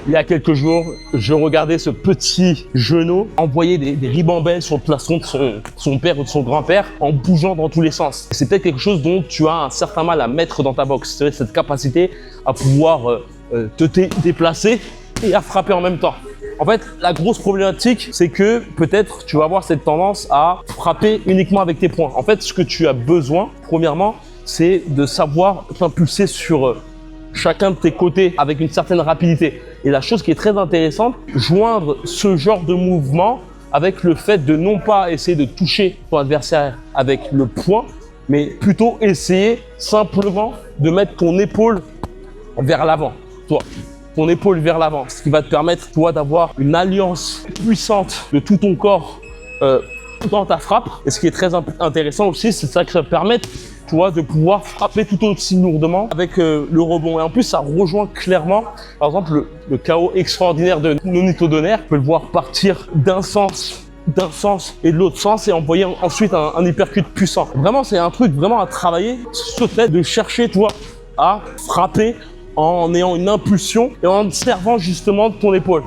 Il y a quelques jours, je regardais ce petit genou envoyer des ribambelles sur le plastron de son père ou de son grand-père en bougeant dans tous les sens. C'est peut-être quelque chose dont tu as un certain mal à mettre dans ta boxe. C'est cette capacité à pouvoir te déplacer et à frapper en même temps. En fait, la grosse problématique, c'est que peut-être tu vas avoir cette tendance à frapper uniquement avec tes poings. En fait, ce que tu as besoin, premièrement, c'est de savoir t'impulser sur chacun de tes côtés avec une certaine rapidité. Et la chose qui est très intéressante, joindre ce genre de mouvement avec le fait de non pas essayer de toucher ton adversaire avec le poing, mais plutôt essayer simplement de mettre ton épaule vers l'avant, ton épaule vers l'avant, ce qui va te permettre, toi, d'avoir une alliance puissante de tout ton corps dans ta frappe. Et ce qui est très intéressant aussi, c'est ça que ça permet, tu vois, de pouvoir frapper tout aussi lourdement avec le rebond. Et en plus, ça rejoint clairement, par exemple, le KO extraordinaire de Nonito Donaire. Tu peux le voir partir d'un sens et de l'autre sens et envoyer ensuite un uppercut puissant. Vraiment, c'est un truc vraiment à travailler, ce fait de chercher, toi, à frapper en ayant une impulsion et en servant justement de ton épaule.